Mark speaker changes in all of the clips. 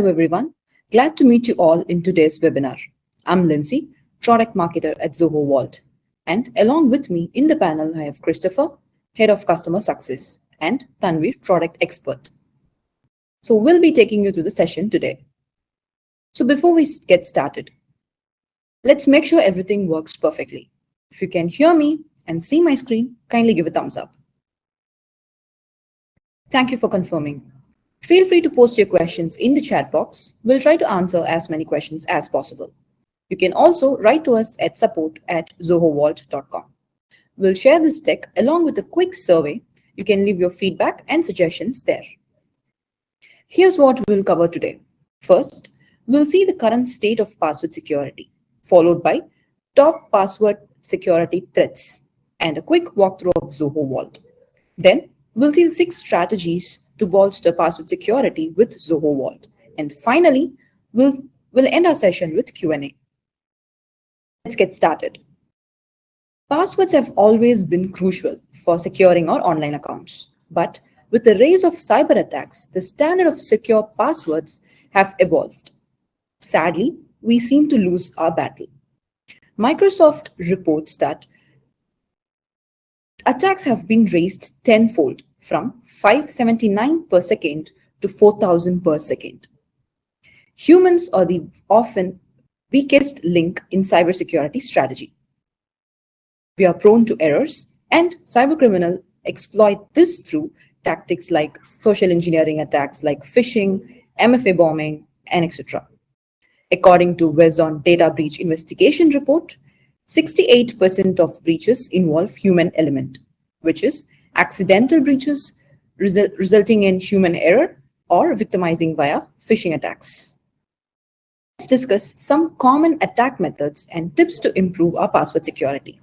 Speaker 1: everyone. Glad to meet you all in today's webinar. I'm Lindsay, product marketer at Zoho Vault. And along with me in the panel, I have Christopher, head of customer success, and Tanvir, product expert. So we'll be taking you through the session today. So before we get started, let's make sure everything works perfectly. If you can hear me and see my screen, kindly give a thumbs up. Thank you for confirming. Feel free to post your questions in the chat box. We'll try to answer as many questions as possible. You can also write to us at support@zohovault.com. We'll share this deck along with a quick survey. You can leave your feedback and suggestions there. Here's what we'll cover today. First, we'll see the current state of password security, followed by top password security threats and a quick walkthrough of Zoho Vault. Then we'll see 6 strategies to bolster password security with Zoho Vault. And finally, we'll end our session with Q&A. Let's get started. Passwords have always been crucial for securing our online accounts. But with the rise of cyber attacks, the standard of secure passwords have evolved. Sadly, we seem to lose our battle. Microsoft reports that attacks have been raised tenfold from 579 per second to 4,000 per second. Humans are the often weakest link in cybersecurity strategy. We are prone to errors, and cybercriminals exploit this through tactics like social engineering attacks like phishing, MFA bombing, and etc. According to Wezon Data Breach Investigation Report, 68% of breaches involve human element, which is accidental breaches resulting in human error or victimizing via phishing attacks. Let's discuss some common attack methods and tips to improve our password security.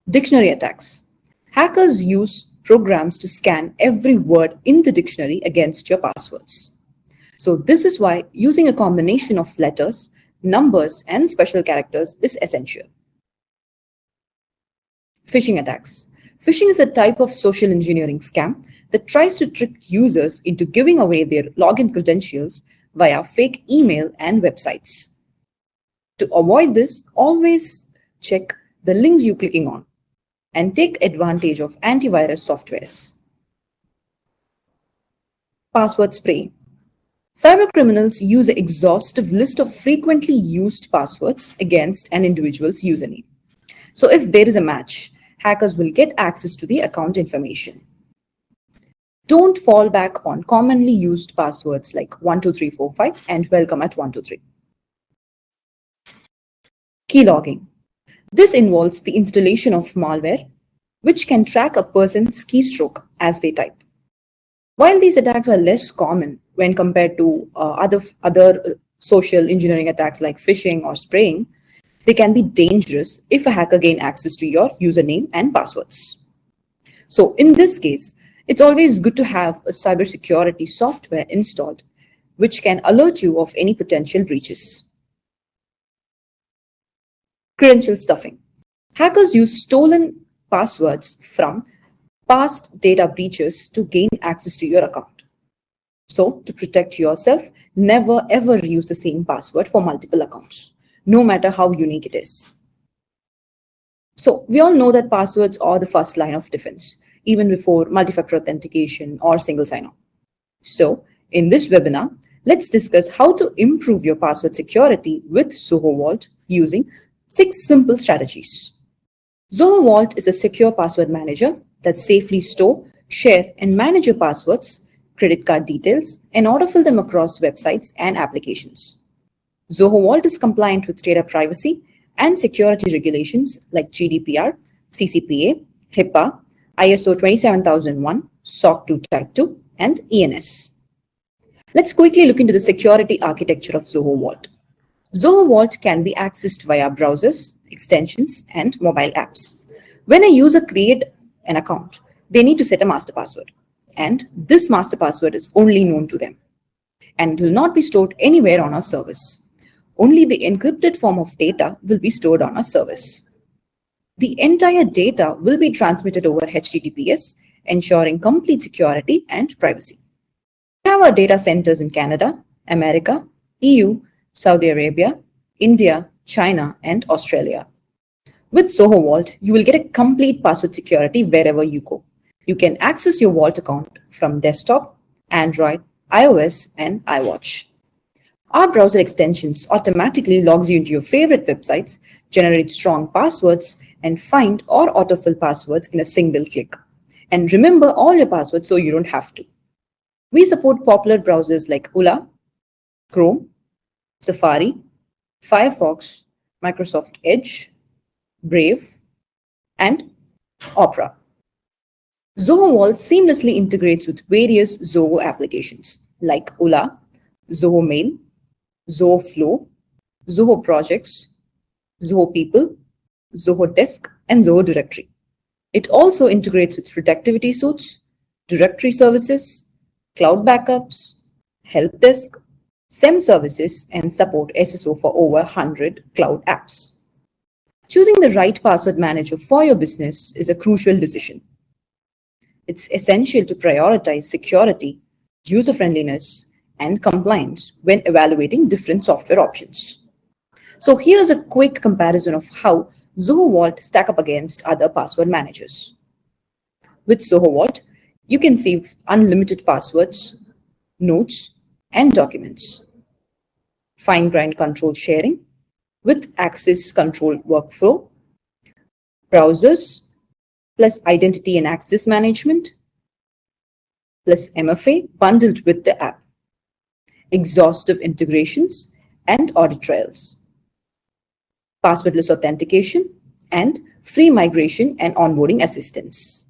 Speaker 1: Dictionary attacks. Hackers use programs to scan every word in the dictionary against your passwords. So this is why using a combination of letters, numbers, and special characters is essential. Phishing attacks. Phishing is a type of social engineering scam that tries to trick users into giving away their login credentials via fake email and websites. To avoid this, always check the links you're clicking on and take advantage of antivirus softwares. Password spraying. Cybercriminals use an exhaustive list of frequently used passwords against an individual's username. So if there is a match, hackers will get access to the account information. Don't fall back on commonly used passwords like 12345 and welcome at 123. Keylogging. This involves the installation of malware, which can track a person's keystroke as they type. While these attacks are less common when compared to other social engineering attacks like phishing or spraying, they can be dangerous if a hacker gains access to your username and passwords. So in this case, it's always good to have a cybersecurity software installed, which can alert you of any potential breaches. Credential stuffing. Hackers use stolen passwords from past data breaches to gain access to your account. So to protect yourself, never ever use the same password for multiple accounts, no matter how unique it is. So we all know that passwords are the first line of defense, even before multi-factor authentication or single sign-on. So in this webinar, let's discuss how to improve your password security with Zoho Vault using 6 simple strategies. Zoho Vault is a secure password manager that safely store, share, and manage your passwords, credit card details, and autofill them across websites and applications. Zoho Vault is compliant with data privacy and security regulations like GDPR, CCPA, HIPAA, ISO 27001, SOC 2 Type 2, and ENS. Let's quickly look into the security architecture of Zoho Vault. Zoho Vault can be accessed via browsers, extensions, and mobile apps. When a user creates an account, they need to set a master password. And this master password is only known to them and will not be stored anywhere on our service. Only the encrypted form of data will be stored on our service. The entire data will be transmitted over HTTPS, ensuring complete security and privacy. We have our data centers in Canada, America, EU, Saudi Arabia, India, China, and Australia. With Zoho Vault, you will get a complete password security wherever you go. You can access your Vault account from desktop, Android, iOS, and iWatch. Our browser extensions automatically logs you into your favorite websites, generate strong passwords, and find or autofill passwords in a single click. And remember all your passwords so you don't have to. We support popular browsers like Ula, Chrome, Safari, Firefox, Microsoft Edge, Brave, and Opera. Zoho Vault seamlessly integrates with various Zoho applications like Ula, Zoho Mail, Zoho Flow, Zoho Projects, Zoho People, Zoho Desk, and Zoho Directory. It also integrates with productivity suites, directory services, cloud backups, help desk, SEM services, and support SSO for over 100 cloud apps. Choosing the right password manager for your business is a crucial decision. It's essential to prioritize security, user-friendliness, and compliance when evaluating different software options. So here's a quick comparison of how Zoho Vault stack up against other password managers. With Zoho Vault, you can save unlimited passwords, notes, and documents. Fine-grained control sharing with access control workflow, browsers, plus identity and access management, plus MFA bundled with the app, exhaustive integrations and audit trails, passwordless authentication, and free migration and onboarding assistance.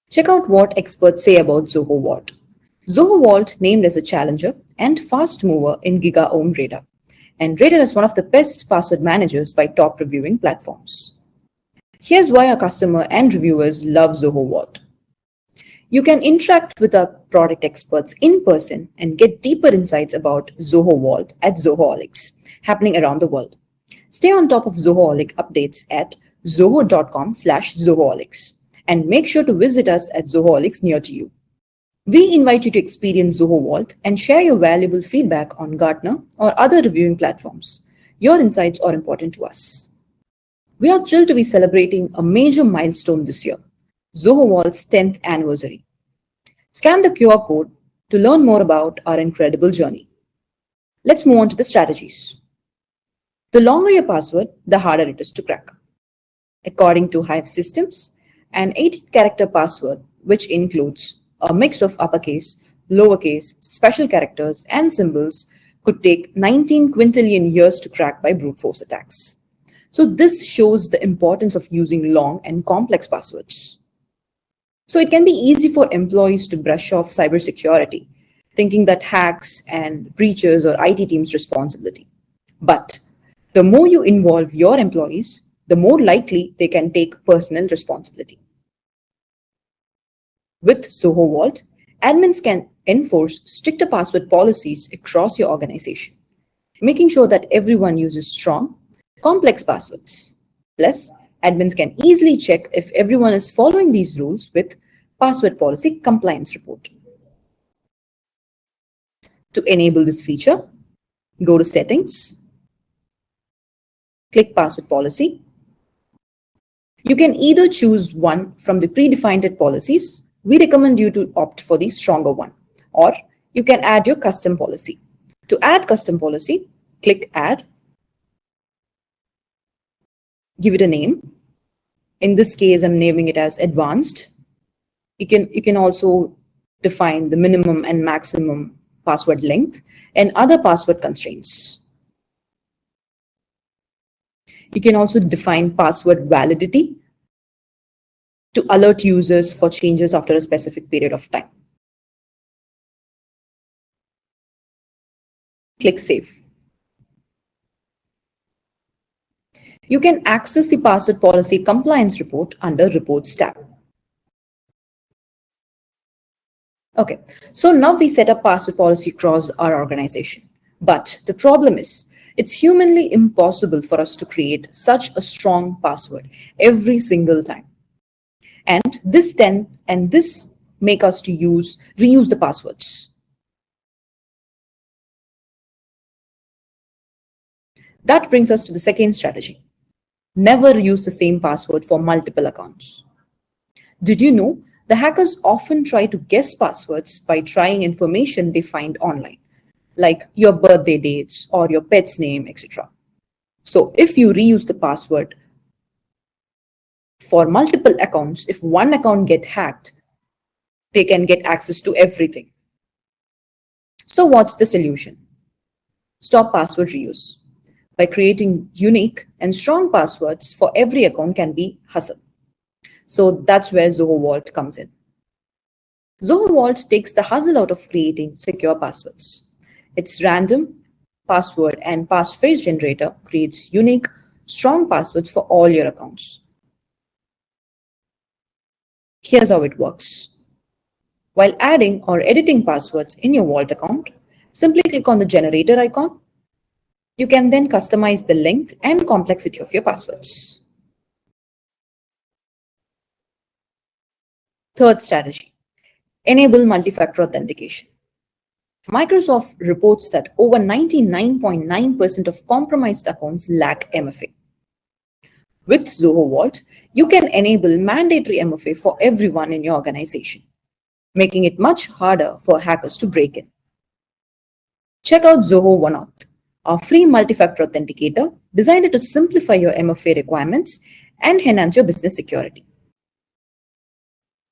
Speaker 1: Check out what experts say about Zoho Vault. Zoho Vault named as a challenger and fast mover in GigaOM radar, and rated as one of the best password managers by top reviewing platforms. Here's why our customer and reviewers love Zoho Vault. You can interact with our product experts in person and get deeper insights about Zoho Vault at Zohoholics, happening around the world. Stay on top of Zohoholic updates at zoho.com/Zohoholics and make sure to visit us at Zohoholics near to you. We invite you to experience Zoho Vault and share your valuable feedback on Gartner or other reviewing platforms. Your insights are important to us. We are thrilled to be celebrating a major milestone this year, Zoho Vault's 10th anniversary. Scan the QR code to learn more about our incredible journey. Let's move on to the strategies. The longer your password, the harder it is to crack. According to Hive Systems, an 18-character password, which includes a mix of uppercase, lowercase, special characters, and symbols, could take 19 quintillion years to crack by brute force attacks. So this shows the importance of using long and complex passwords. So it can be easy for employees to brush off cybersecurity, thinking that hacks and breaches are IT team's responsibility. But the more you involve your employees, the more likely they can take personal responsibility. With Zoho Vault, admins can enforce stricter password policies across your organization, making sure that everyone uses strong, complex passwords. Plus, admins can easily check if everyone is following these rules with Password Policy Compliance Report. To enable this feature, go to Settings, click Password Policy. You can either choose one from the predefined policies. We recommend you to opt for the stronger one, or you can add your custom policy. To add custom policy, click Add. Give it a name. In this case, I'm naming it as Advanced. You can also define the minimum and maximum password length and other password constraints. You can also define password validity to alert users for changes after a specific period of time. Click Save. You can access the Password Policy Compliance Report under Reports tab. Okay, so now we set up password policy across our organization. But the problem is, it's humanly impossible for us to create such a strong password every single time. And this make us to reuse the passwords. That brings us to the second strategy. Never use the same password for multiple accounts. Did you know the hackers often try to guess passwords by trying information they find online, like your birthday dates or your pet's name, etc. So if you reuse the password for multiple accounts, if one account get hacked, they can get access to everything. So what's the solution? Stop password reuse. By creating unique and strong passwords for every account can be hustle. So that's where Zoho Vault comes in. Zoho Vault takes the hustle out of creating secure passwords. Its random password and passphrase generator creates unique, strong passwords for all your accounts. Here's how it works. While adding or editing passwords in your Vault account, simply click on the generator icon. You can then customize the length and complexity of your passwords. Third strategy, enable multi-factor authentication. Microsoft reports that over 99.9% of compromised accounts lack MFA. With Zoho Vault, you can enable mandatory MFA for everyone in your organization, making it much harder for hackers to break in. Check out Zoho Vault, our free multi-factor authenticator designed to simplify your MFA requirements and enhance your business security.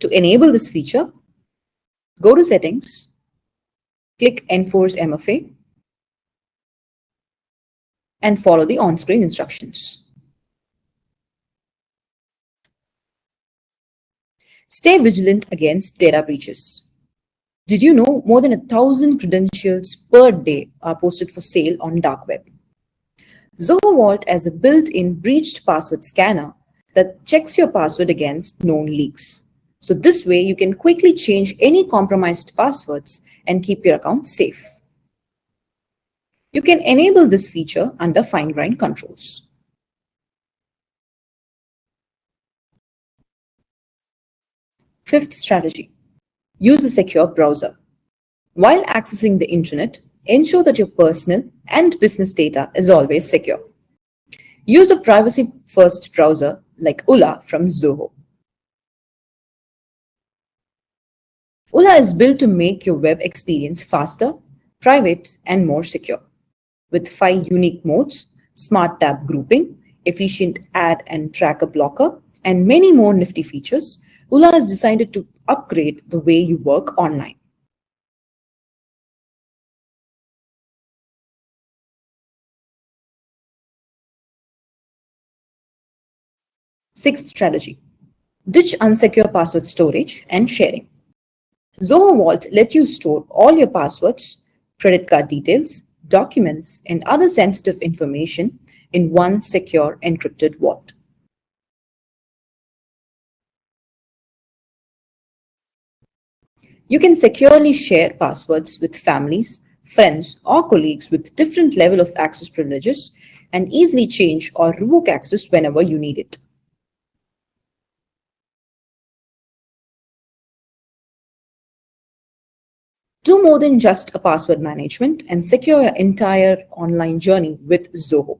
Speaker 1: To enable this feature, go to Settings, click Enforce MFA, and follow the on-screen instructions. Stay vigilant against data breaches. Did you know more than 1,000 credentials per day are posted for sale on dark web? Zoho Vault has a built-in breached password scanner that checks your password against known leaks. So this way you can quickly change any compromised passwords and keep your account safe. You can enable this feature under fine-grained controls. Fifth strategy, use a secure browser. While accessing the internet, ensure that your personal and business data is always secure. Use a privacy-first browser like ULA from Zoho. ULA is built to make your web experience faster, private, and more secure. With 5 unique modes, smart tab grouping, efficient ad and tracker blocker, and many more nifty features, ULA is designed to upgrade the way you work online. Sixth strategy, ditch unsecure password storage and sharing. Zoho Vault lets you store all your passwords, credit card details, documents, and other sensitive information in one secure encrypted vault. You can securely share passwords with families, friends, or colleagues with different level of access privileges and easily change or revoke access whenever you need it. Do more than just a password management and secure your entire online journey with Zoho.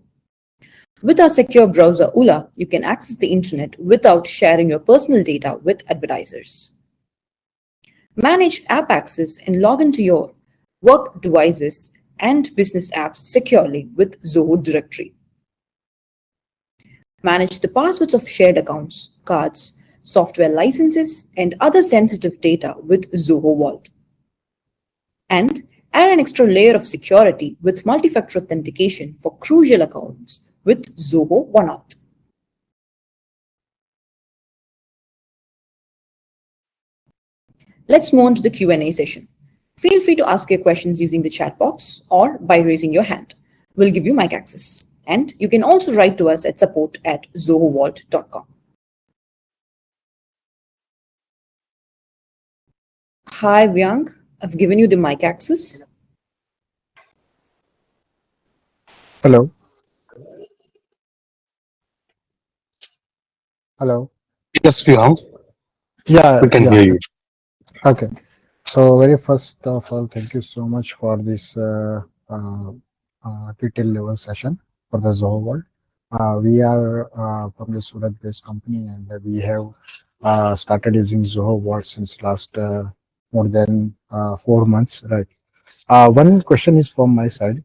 Speaker 1: With our secure browser ULA, you can access the internet without sharing your personal data with advertisers. Manage app access and log into your work devices and business apps securely with Zoho Directory. Manage the passwords of shared accounts, cards, software licenses, and other sensitive data with Zoho Vault. And add an extra layer of security with multi-factor authentication for crucial accounts with Zoho Vault. Let's move on to the Q&A session. Feel free to ask your questions using the chat box or by raising your hand. We'll give you mic access. And you can also write to us at support@zohovault.com. Hi, Vyang. I've given you the mic access.
Speaker 2: Hello. Hello.
Speaker 3: Yes, we have.
Speaker 2: Yeah,
Speaker 3: We can
Speaker 2: yeah.
Speaker 3: hear you.
Speaker 2: Okay. So very first of all, thank you so much for this detail level session. for the Zoho Vault. We are from the Surat-based company, and we have started using Zoho Vault since last more than 4 months. Right. One question is from my side.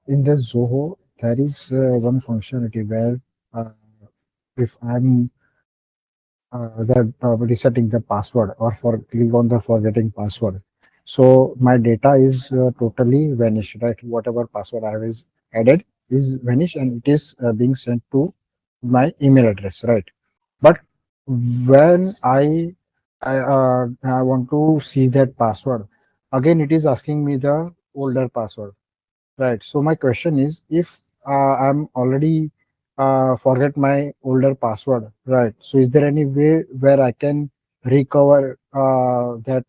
Speaker 2: In the Zoho, there is one functionality where uh, if I'm that resetting the password or for click on the forgetting password, so my data is totally vanished, right? Whatever password I have is added is vanished and it is being sent to my email address, right? But when I want to see that password again, it is asking me the older password. Right. So my question is, if I'm already forget my older password, right? So is there any way where I can recover that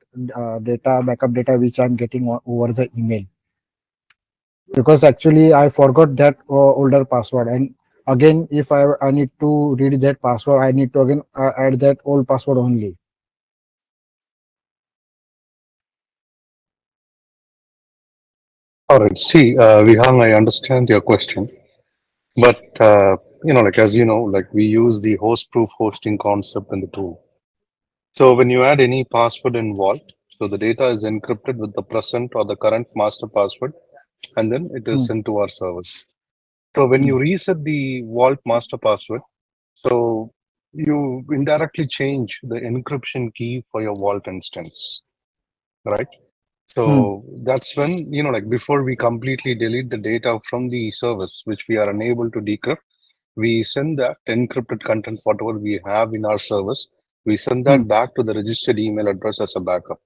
Speaker 2: data, backup data, which I'm getting over the email? Because actually I forgot that older password, and again, if I need to read that password, I need to again add that old password only.
Speaker 3: All right. See, Vihang, I understand your question, but like as you know, like we use the host-proof hosting concept in the tool. So when you add any password in Vault, so the data is encrypted with the present or the current master password, and then it is
Speaker 2: Hmm,
Speaker 3: sent to our servers. So when
Speaker 2: hmm.
Speaker 3: you reset the Vault master password, so you indirectly change the encryption key for your Vault instance, right?
Speaker 2: Hmm.
Speaker 3: So that's when, like before we completely delete the data from the service, which we are unable to decrypt, we send that encrypted content, whatever we have in our service, we send
Speaker 2: Hmm.
Speaker 3: that back to the registered email address as a backup.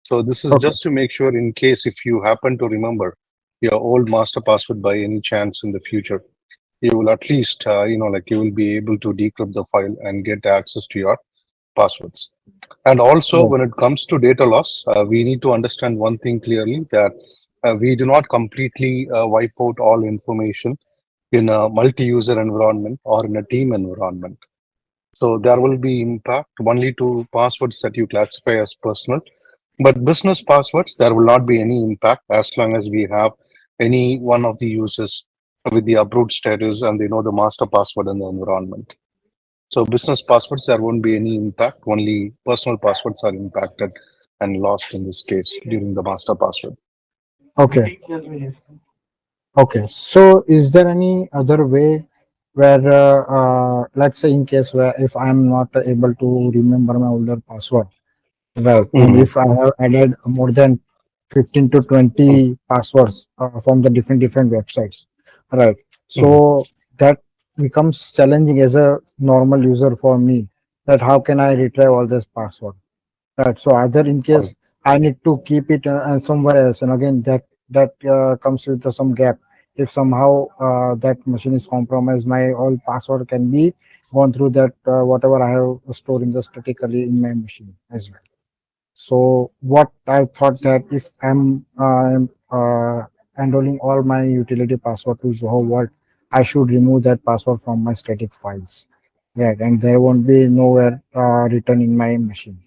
Speaker 3: So this is
Speaker 2: Okay.
Speaker 3: just to make sure in case if you happen to remember your old master password by any chance in the future, you will at least, like you will be able to decrypt the file and get access to your passwords. And also,
Speaker 2: Right.
Speaker 3: when it comes to data loss, we need to understand one thing clearly that we do not completely wipe out all information in a multi-user environment or in a team environment. So there will be impact only to passwords that you classify as personal. But business passwords, there will not be any impact as long as we have any one of the users with the approved status and they know the master password in the environment. So business passwords, there won't be any impact. Only personal passwords are impacted and lost in this case during the master password.
Speaker 2: Okay. Okay, so is there any other way where, let's say, in case where if I'm not able to remember my older password, right, and
Speaker 3: Mhm.
Speaker 2: if I have added more than 15 to
Speaker 3: Mhm.
Speaker 2: 20 passwords from the different websites, right?
Speaker 3: Mhm.
Speaker 2: So that becomes challenging as a normal user for me. That how can I retrieve all this password? Right. So either in
Speaker 3: All right.
Speaker 2: case I need to keep it somewhere else, and again that comes with some gap. If somehow that machine is compromised, my all password can be gone through that whatever I have stored in the statically in my machine as well. So what I thought that if I'm enrolling all my utility password to Zoho Vault, I should remove that password from my static files. Right, and there won't be nowhere written in my machine.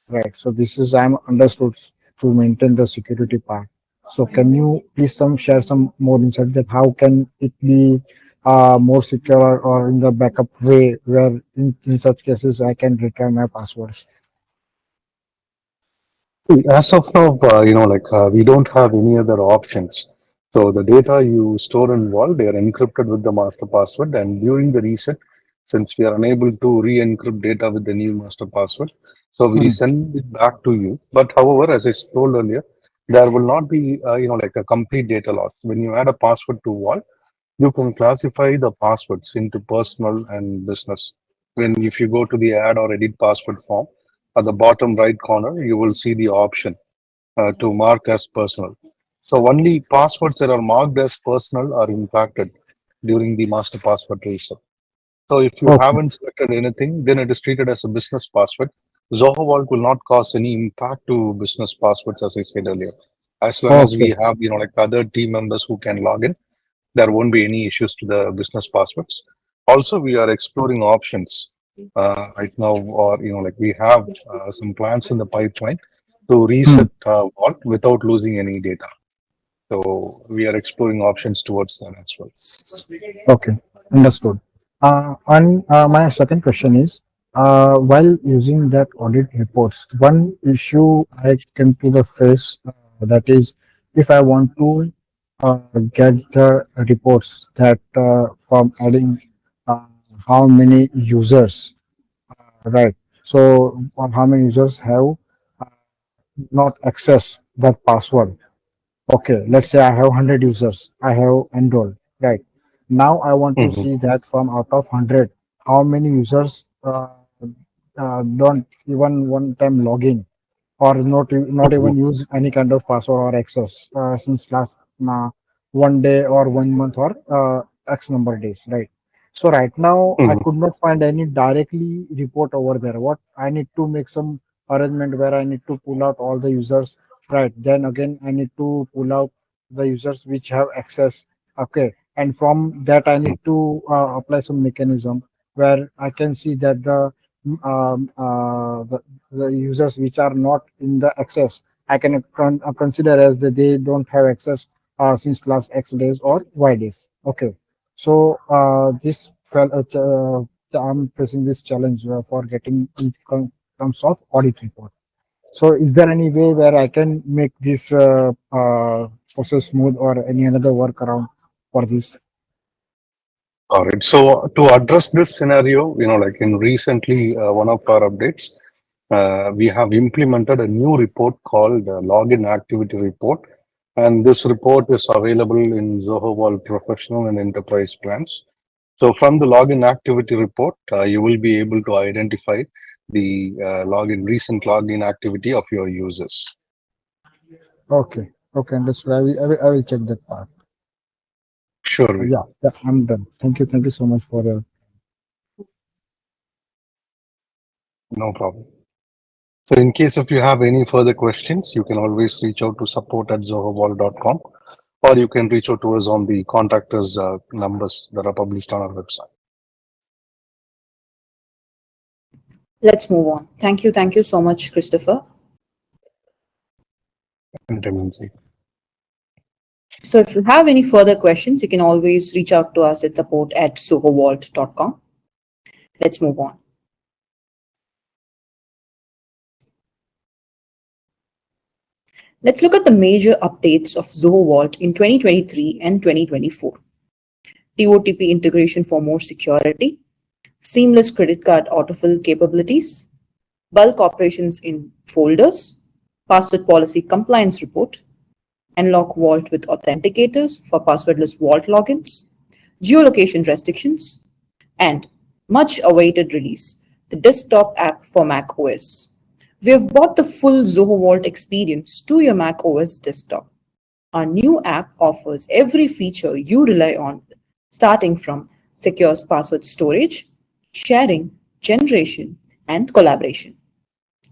Speaker 2: Right. So this is I'm understood to maintain the security part. So can you please share some more insight that how can it be more secure or in the backup way where in such cases I can return my passwords?
Speaker 3: As of now, we don't have any other options. So the data you store in Vault, they are encrypted with the master password, and during the reset, since we are unable to re-encrypt data with the new master password, so we
Speaker 2: Hmm.
Speaker 3: send it back to you. But however, as I told earlier, there will not be, like a complete data loss. When you add a password to Vault, you can classify the passwords into personal and business. When if you go to the add or edit password form, at the bottom right corner, you will see the option to mark as personal. So only passwords that are marked as personal are impacted during the master password reset. So if you
Speaker 2: Okay.
Speaker 3: haven't selected anything, then it is treated as a business password. Zoho Vault will not cause any impact to business passwords, as I said earlier. As long as we
Speaker 2: Okay.
Speaker 3: have, like other team members who can log in, there won't be any issues to the business passwords. Also, we are exploring options right now, or like we have some plans in the pipeline to
Speaker 2: Hmm.
Speaker 3: reset Vault without losing any data. So we are exploring options towards that as well.
Speaker 2: Okay, understood. And my second question is, while using that audit reports, one issue I came to the face, that is, if I want to get the reports that from adding uh, how many users, right? So how many users have uh, not access that password. Okay, let's say I have 100 users. I have enrolled, right? Now I want to
Speaker 3: Mhm,
Speaker 2: see that from out of 100, how many users don't even one time login or not
Speaker 3: mhm,
Speaker 2: even use any kind of password or access since last uh, 1 day or 1 month or X number of days, right? So right now I
Speaker 3: mhm.
Speaker 2: could not find any directly report over there. What I need to make some arrangement where I need to pull out all the users, right? Then again I need to pull out the users which have access. Okay, and from that I need to apply some mechanism where I can see that the users which are not in the access, I can consider as that they don't have access since last X days or Y days. Okay, so this fell. I'm facing this challenge for getting in terms of audit report. So, is there any way where I can make this process smooth or any another workaround for this?
Speaker 3: All right. So to address this scenario, like in recently one of our updates, we have implemented a new report called Login Activity Report, and this report is available in Zoho Vault Professional and Enterprise plans. So from the login activity report, you will be able to identify the recent login activity of your users.
Speaker 2: Okay, okay, understood. I will check that part.
Speaker 3: Sure,
Speaker 2: Yeah,
Speaker 3: Vika.
Speaker 2: yeah, I'm done. Thank you so much for the.
Speaker 3: No problem. So in case if you have any further questions, you can always reach out to support@zohowall.com, or you can reach out to us on the contact us numbers that are published on our website.
Speaker 1: Let's move on. Thank you. Thank you so much, Christopher.
Speaker 3: Dependency.
Speaker 1: So if you have any further questions, you can always reach out to us at support@zohovault.com. Let's move on. Let's look at the major updates of Zoho Vault in 2023 and 2024. TOTP integration for more security, seamless credit card autofill capabilities, bulk operations in folders, password policy compliance report, unlock Vault with authenticators for passwordless Vault logins, geolocation restrictions, and much awaited release, the desktop app for Mac OS. We have brought the full Zoho Vault experience to your Mac OS desktop. Our new app offers every feature you rely on, starting from secure password storage, sharing, generation, and collaboration,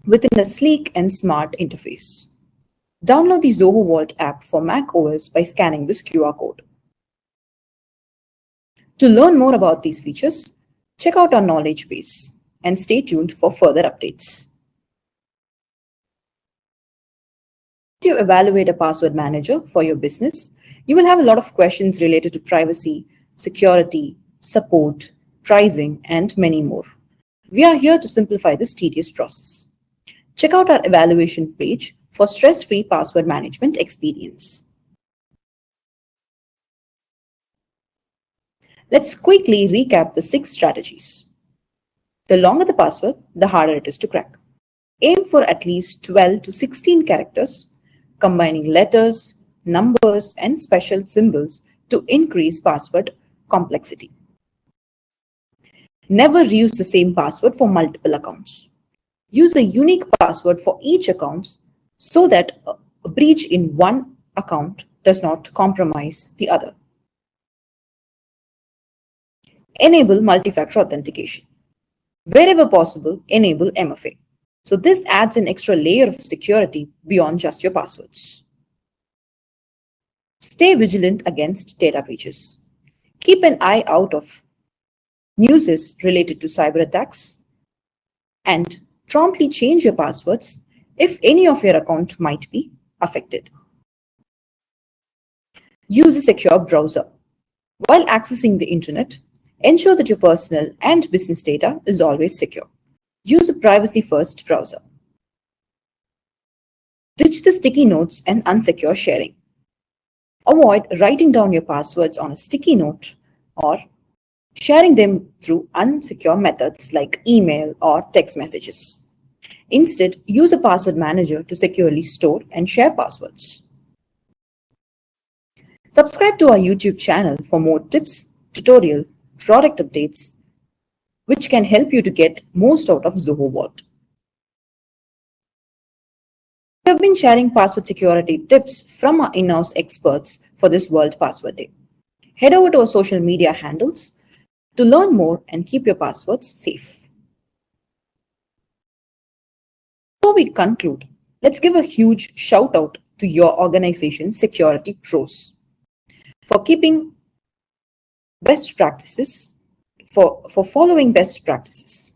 Speaker 1: within a sleek and smart interface. Download the Zoho Vault app for Mac OS by scanning this QR code. To learn more about these features, check out our knowledge base and stay tuned for further updates. As you evaluate a password manager for your business, you will have a lot of questions related to privacy, security, support, pricing, and many more. We are here to simplify this tedious process. Check out our evaluation page for stress-free password management experience. Let's quickly recap the 6 strategies. The longer the password, the harder it is to crack. Aim for at least 12 to 16 characters, combining letters, numbers, and special symbols to increase password complexity. Never use the same password for multiple accounts. Use a unique password for each account so that a breach in one account does not compromise the other. Enable multi-factor authentication. Wherever possible, enable MFA. So this adds an extra layer of security beyond just your passwords. Stay vigilant against data breaches. Keep an eye out of news related to cyberattacks and promptly change your passwords if any of your account might be affected. Use a secure browser. While accessing the internet, ensure that your personal and business data is always secure. Use a privacy-first browser. Ditch the sticky notes and unsecure sharing. Avoid writing down your passwords on a sticky note or sharing them through unsecure methods like email or text messages. Instead, use a password manager to securely store and share passwords. Subscribe to our YouTube channel for more tips, tutorial, product updates, which can help you to get most out of Zoho Vault. We have been sharing password security tips from our in-house experts for this World Password Day. Head over to our social media handles to learn more and keep your passwords safe. Before we conclude, let's give a huge shout out to your organization's security pros for keeping best practices, for following best practices.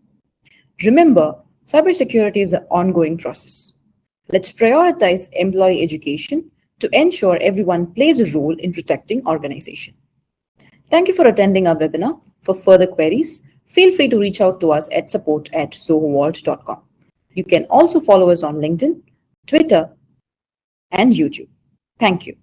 Speaker 1: Remember, cybersecurity is an ongoing process. Let's prioritize employee education to ensure everyone plays a role in protecting organization. Thank you for attending our webinar. For further queries, feel free to reach out to us at support@zohovault.com. You can also follow us on LinkedIn, Twitter, and YouTube. Thank you.